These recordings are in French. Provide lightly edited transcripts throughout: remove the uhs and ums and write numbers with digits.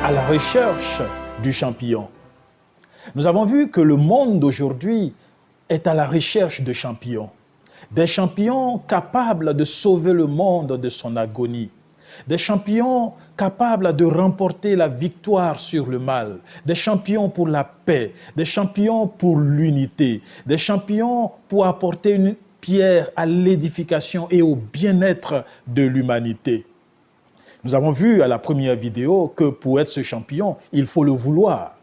à la recherche du champion. Nous avons vu que le monde d'aujourd'hui est à la recherche de champions. Des champions capables de sauver le monde de son agonie. Des champions capables de remporter la victoire sur le mal. Des champions pour la paix. Des champions pour l'unité. Des champions pour apporter une pierre à l'édification et au bien-être de l'humanité. Nous avons vu à la première vidéo que pour être ce champion, il faut le vouloir.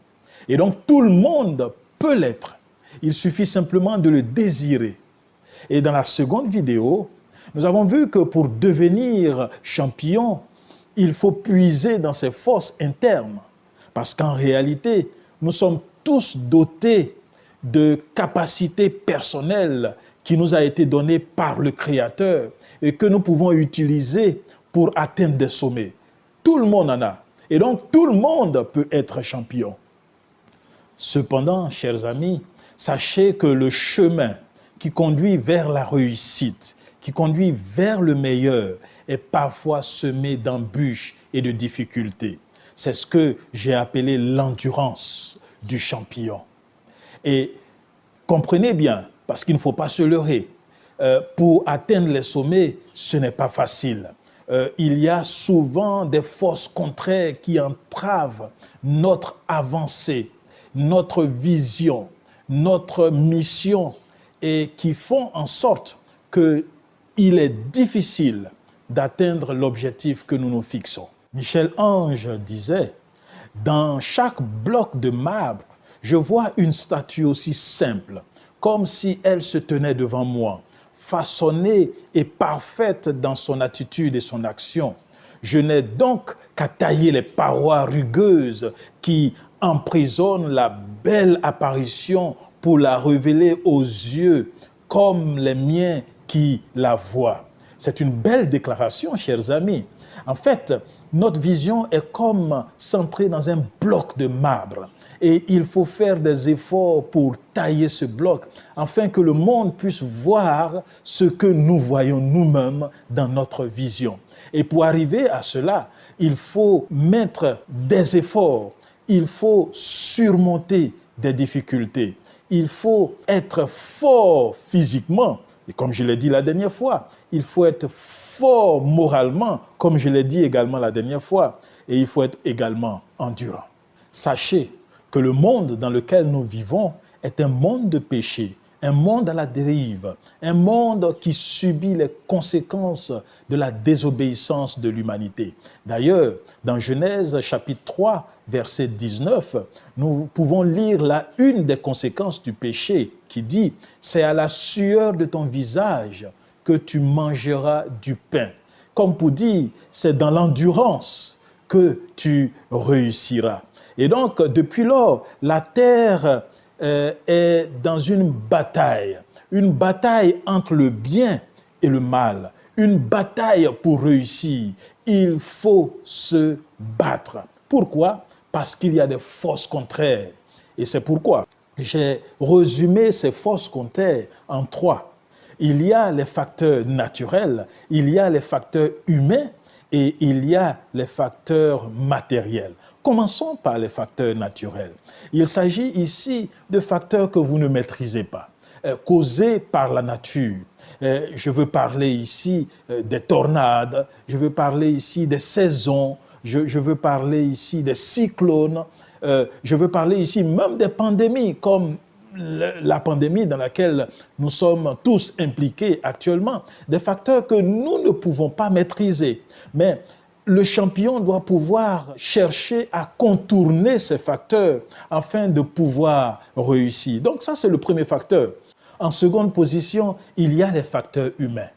Et donc tout le monde peut l'être. Il suffit simplement de le désirer. Et dans la seconde vidéo, nous avons vu que pour devenir champion, il faut puiser dans ses forces internes. Parce qu'en réalité, nous sommes tous dotés de capacités personnelles qui nous a été donnée par le Créateur et que nous pouvons utiliser pour atteindre des sommets. Tout le monde en a. Et donc, tout le monde peut être champion. Cependant, chers amis, sachez que le chemin qui conduit vers la réussite, qui conduit vers le meilleur, est parfois semé d'embûches et de difficultés. C'est ce que j'ai appelé l'endurance du champion. Et comprenez bien, parce qu'il ne faut pas se leurrer, pour atteindre les sommets, ce n'est pas facile. Il y a souvent des forces contraires qui entravent notre avancée, notre vision, notre mission et qui font en sorte qu'il est difficile d'atteindre l'objectif que nous nous fixons. Michel-Ange disait « Dans chaque bloc de marbre, je vois une statue aussi simple, comme si elle se tenait devant moi, façonnée et parfaite dans son attitude et son action. Je n'ai donc qu'à tailler les parois rugueuses qui emprisonnent la belle apparition pour la révéler aux yeux comme les miens qui la voient. » C'est une belle déclaration, chers amis. En fait, notre vision est comme centrée dans un bloc de marbre. Et il faut faire des efforts pour tailler ce bloc afin que le monde puisse voir ce que nous voyons nous-mêmes dans notre vision. Et pour arriver à cela, il faut mettre des efforts, il faut surmonter des difficultés, il faut être fort physiquement, et comme je l'ai dit la dernière fois, il faut être fort moralement, comme je l'ai dit également la dernière fois, et il faut être également endurant. Sachez que le monde dans lequel nous vivons est un monde de péché, un monde à la dérive, un monde qui subit les conséquences de la désobéissance de l'humanité. D'ailleurs, dans Genèse chapitre 3, verset 19, nous pouvons lire là une des conséquences du péché qui dit « C'est à la sueur de ton visage que tu mangeras du pain ». Comme pour dire, c'est dans l'endurance que tu réussiras. Et donc, depuis lors, la terre est dans une bataille entre le bien et le mal, une bataille pour réussir. Il faut se battre. Pourquoi? Parce qu'il y a des forces contraires. Et c'est pourquoi j'ai résumé ces forces contraires en trois. Il y a les facteurs naturels, il y a les facteurs humains et il y a les facteurs matériels. Commençons par les facteurs naturels. Il s'agit ici de facteurs que vous ne maîtrisez pas, causés par la nature. Je veux parler ici des tornades, je veux parler ici des saisons, je veux parler ici des cyclones, je veux parler ici même des pandémies, comme la pandémie dans laquelle nous sommes tous impliqués actuellement. Des facteurs que nous ne pouvons pas maîtriser. Mais le champion doit pouvoir chercher à contourner ces facteurs afin de pouvoir réussir. Donc ça, c'est le premier facteur. En seconde position, il y a les facteurs humains.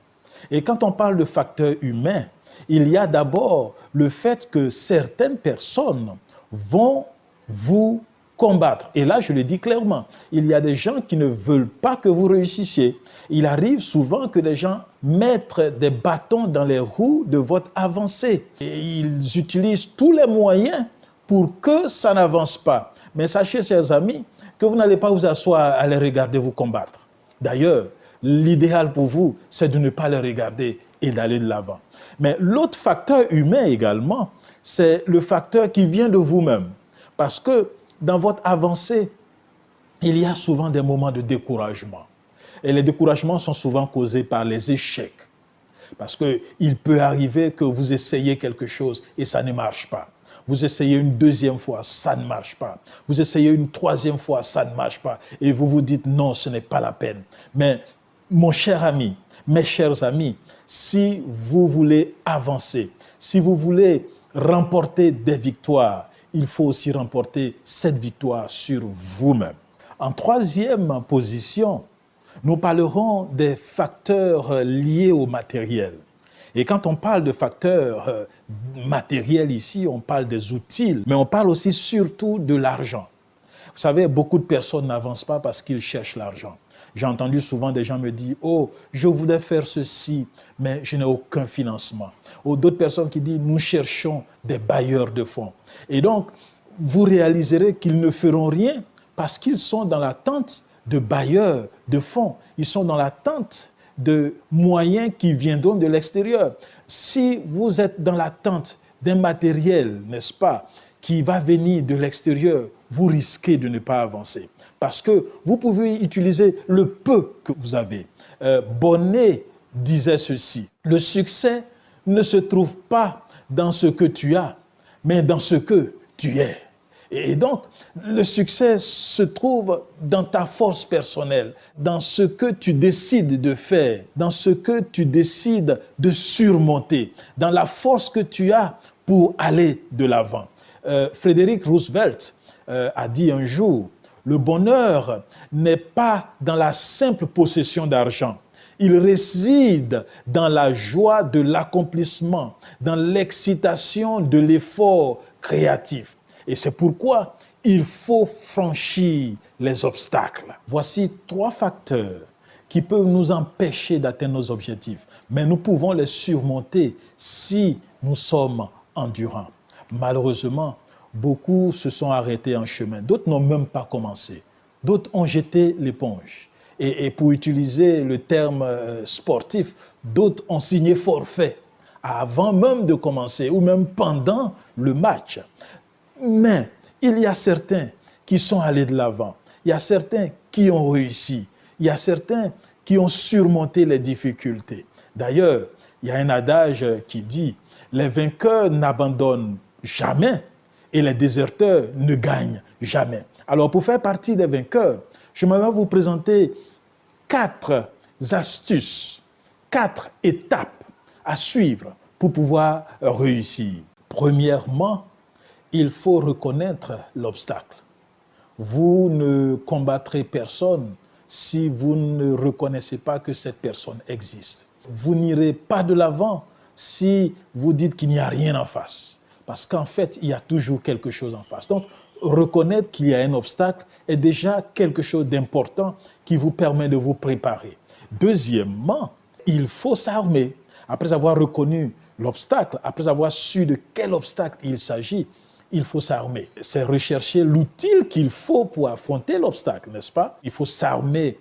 Et quand on parle de facteurs humains, il y a d'abord le fait que certaines personnes vont vous combattre. Et là, je le dis clairement, il y a des gens qui ne veulent pas que vous réussissiez. Il arrive souvent que des gens mettent des bâtons dans les roues de votre avancée. Et ils utilisent tous les moyens pour que ça n'avance pas. Mais sachez, chers amis, que vous n'allez pas vous asseoir à les regarder vous combattre. D'ailleurs, l'idéal pour vous, c'est de ne pas les regarder et d'aller de l'avant. Mais l'autre facteur humain également, c'est le facteur qui vient de vous-même. Parce que dans votre avancée, il y a souvent des moments de découragement. Et les découragements sont souvent causés par les échecs. Parce qu'il peut arriver que vous essayez quelque chose et ça ne marche pas. Vous essayez une deuxième fois, ça ne marche pas. Vous essayez une troisième fois, ça ne marche pas. Et vous vous dites non, ce n'est pas la peine. Mais mon cher ami, mes chers amis, si vous voulez avancer, si vous voulez remporter des victoires, il faut aussi remporter cette victoire sur vous-même. En troisième position, nous parlerons des facteurs liés au matériel. Et quand on parle de facteurs matériels ici, on parle des outils, mais on parle aussi surtout de l'argent. Vous savez, beaucoup de personnes n'avancent pas parce qu'ils cherchent l'argent. J'ai entendu souvent des gens me dire « Oh, je voudrais faire ceci, mais je n'ai aucun financement. » Ou d'autres personnes qui disent « Nous cherchons des bailleurs de fonds. » Et donc, vous réaliserez qu'ils ne feront rien parce qu'ils sont dans l'attente de bailleurs de fonds. Ils sont dans l'attente de moyens qui viendront de l'extérieur. Si vous êtes dans l'attente d'un matériel, n'est-ce pas, qui va venir de l'extérieur, vous risquez de ne pas avancer. Parce que vous pouvez utiliser le peu que vous avez. Bonnet disait ceci, « Le succès ne se trouve pas dans ce que tu as, mais dans ce que tu es. » Et donc, le succès se trouve dans ta force personnelle, dans ce que tu décides de faire, dans ce que tu décides de surmonter, dans la force que tu as pour aller de l'avant. Frédéric Roosevelt a dit un jour, « Le bonheur n'est pas dans la simple possession d'argent. Il réside dans la joie de l'accomplissement, dans l'excitation de l'effort créatif. » Et c'est pourquoi il faut franchir les obstacles. Voici 3 facteurs qui peuvent nous empêcher d'atteindre nos objectifs. Mais nous pouvons les surmonter si nous sommes endurants. Malheureusement, beaucoup se sont arrêtés en chemin. D'autres n'ont même pas commencé. D'autres ont jeté l'éponge. Et pour utiliser le terme sportif, d'autres ont signé forfait avant même de commencer ou même pendant le match. Mais il y a certains qui sont allés de l'avant. Il y a certains qui ont réussi. Il y a certains qui ont surmonté les difficultés. D'ailleurs, il y a un adage qui dit « Les vainqueurs n'abandonnent jamais et les déserteurs ne gagnent jamais. » Alors, pour faire partie des vainqueurs, je vais vous présenter 4 astuces, 4 étapes à suivre pour pouvoir réussir. Premièrement, il faut reconnaître l'obstacle. Vous ne combattrez personne si vous ne reconnaissez pas que cette personne existe. Vous n'irez pas de l'avant si vous dites qu'il n'y a rien en face. Parce qu'en fait, il y a toujours quelque chose en face. Donc, reconnaître qu'il y a un obstacle est déjà quelque chose d'important qui vous permet de vous préparer. Deuxièmement, il faut s'armer. Après avoir reconnu l'obstacle, après avoir su de quel obstacle il s'agit, il faut s'armer. C'est rechercher l'outil qu'il faut pour affronter l'obstacle, n'est-ce pas? Il faut s'armer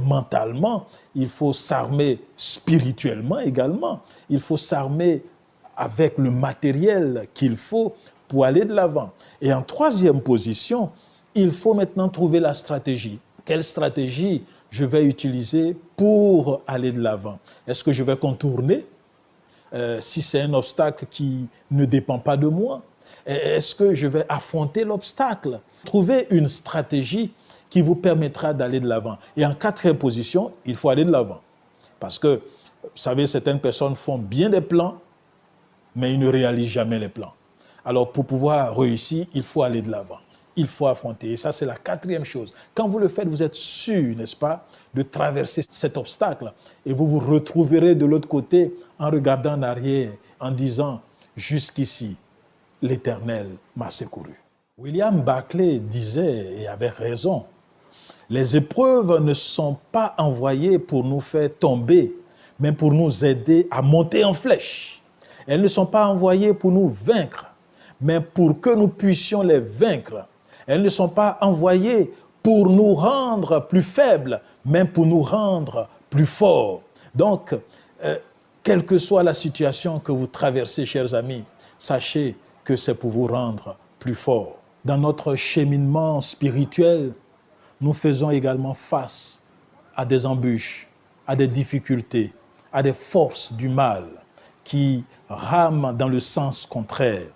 mentalement, il faut s'armer spirituellement également, il faut s'armer avec le matériel qu'il faut pour aller de l'avant. Et en troisième position, il faut maintenant trouver la stratégie. Quelle stratégie je vais utiliser pour aller de l'avant? Est-ce que je vais contourner si c'est un obstacle qui ne dépend pas de moi? Est-ce que je vais affronter l'obstacle? Trouvez une stratégie qui vous permettra d'aller de l'avant. Et en quatrième position, il faut aller de l'avant. Parce que, vous savez, certaines personnes font bien des plans, mais ils ne réalisent jamais les plans. Alors, pour pouvoir réussir, il faut aller de l'avant. Il faut affronter. Et ça, c'est la quatrième chose. Quand vous le faites, vous êtes sûr, n'est-ce pas, de traverser cet obstacle. Et vous vous retrouverez de l'autre côté en regardant en arrière, en disant « Jusqu'ici, l'Éternel m'a secouru ». William Barclay disait, et avait raison, « Les épreuves ne sont pas envoyées pour nous faire tomber, mais pour nous aider à monter en flèche. Elles ne sont pas envoyées pour nous vaincre, mais pour que nous puissions les vaincre. Elles ne sont pas envoyées pour nous rendre plus faibles, mais pour nous rendre plus forts. » Donc, quelle que soit la situation que vous traversez, chers amis, sachez que c'est pour vous rendre plus fort. Dans notre cheminement spirituel, nous faisons également face à des embûches, à des difficultés, à des forces du mal qui rament dans le sens contraire.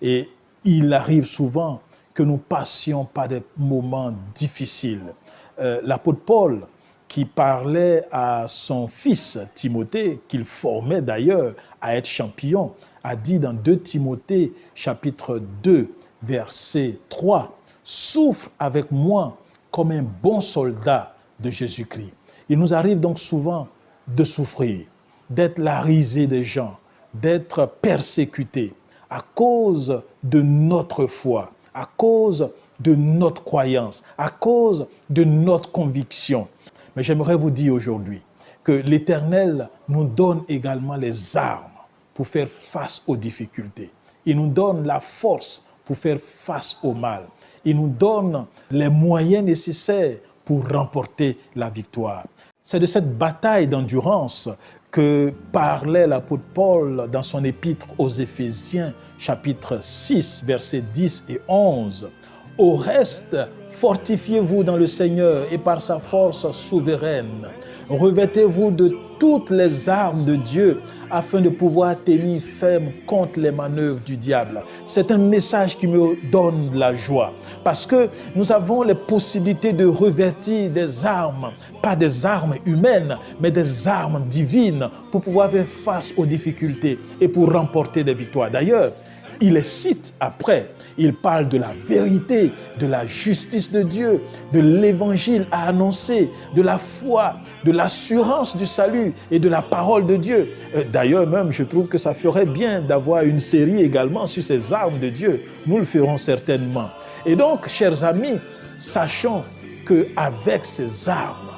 Et il arrive souvent que nous passions par des moments difficiles. L'apôtre Paul, qui parlait à son fils Timothée, qu'il formait d'ailleurs à être champion, a dit dans 2 Timothée chapitre 2, verset 3, « Souffre avec moi comme un bon soldat de Jésus-Christ. » Il nous arrive donc souvent de souffrir, d'être la risée des gens, d'être persécutés à cause de notre foi, à cause de notre croyance, à cause de notre conviction. Mais j'aimerais vous dire aujourd'hui que l'Éternel nous donne également les armes pour faire face aux difficultés. Il nous donne la force pour faire face au mal. Il nous donne les moyens nécessaires pour remporter la victoire. C'est de cette bataille d'endurance que parlait l'apôtre Paul dans son épître aux Éphésiens, chapitre 6, versets 10 et 11. « Au reste, fortifiez-vous dans le Seigneur et par sa force souveraine. Revêtez-vous de toutes les armes de Dieu afin de pouvoir tenir ferme contre les manœuvres du diable. » C'est un message qui me donne de la joie parce que nous avons les possibilités de revêtir des armes, pas des armes humaines, mais des armes divines pour pouvoir faire face aux difficultés et pour remporter des victoires. D'ailleurs, il les cite après. Il parle de la vérité, de la justice de Dieu, de l'évangile à annoncer, de la foi, de l'assurance du salut et de la parole de Dieu. D'ailleurs, même, je trouve que ça ferait bien d'avoir une série également sur ces armes de Dieu. Nous le ferons certainement. Et donc, chers amis, sachons qu'avec ces armes,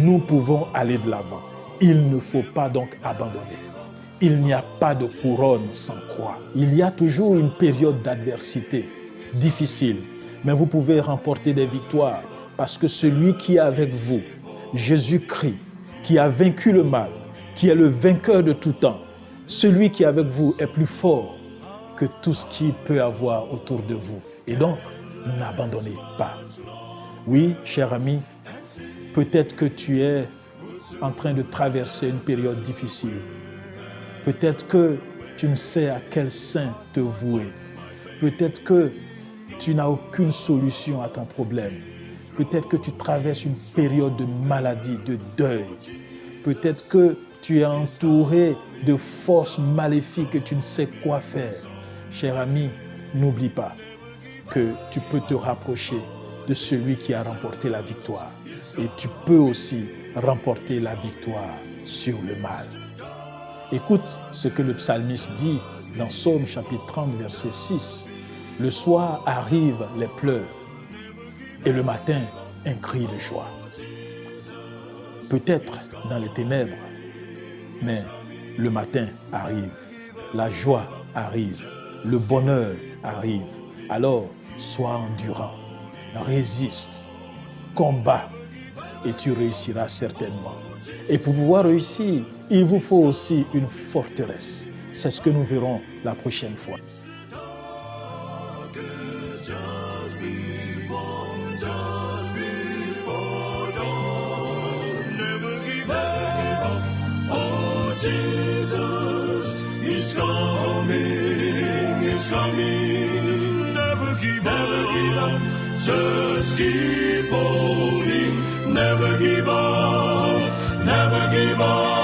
nous pouvons aller de l'avant. Il ne faut pas donc abandonner. Il n'y a pas de couronne sans croix. Il y a toujours une période d'adversité difficile, mais vous pouvez remporter des victoires parce que celui qui est avec vous, Jésus-Christ, qui a vaincu le mal, qui est le vainqueur de tout temps, celui qui est avec vous est plus fort que tout ce qu'il peut avoir autour de vous. Et donc, n'abandonnez pas. Oui, cher ami, peut-être que tu es en train de traverser une période difficile. Peut-être que tu ne sais à quel saint te vouer. Peut-être que tu n'as aucune solution à ton problème. Peut-être que tu traverses une période de maladie, de deuil. Peut-être que tu es entouré de forces maléfiques et tu ne sais quoi faire. Cher ami, n'oublie pas que tu peux te rapprocher de celui qui a remporté la victoire. Et tu peux aussi remporter la victoire sur le mal. Écoute ce que le psalmiste dit dans Psaume chapitre 30, verset 6. « Le soir arrivent les pleurs et le matin un cri de joie. » Peut-être dans les ténèbres, mais le matin arrive, la joie arrive, le bonheur arrive. Alors, sois endurant, résiste, combat et tu réussiras certainement. Et pour pouvoir réussir, il vous faut aussi une forteresse. C'est ce que nous verrons la prochaine fois. Just keep holding, never give up, never give up.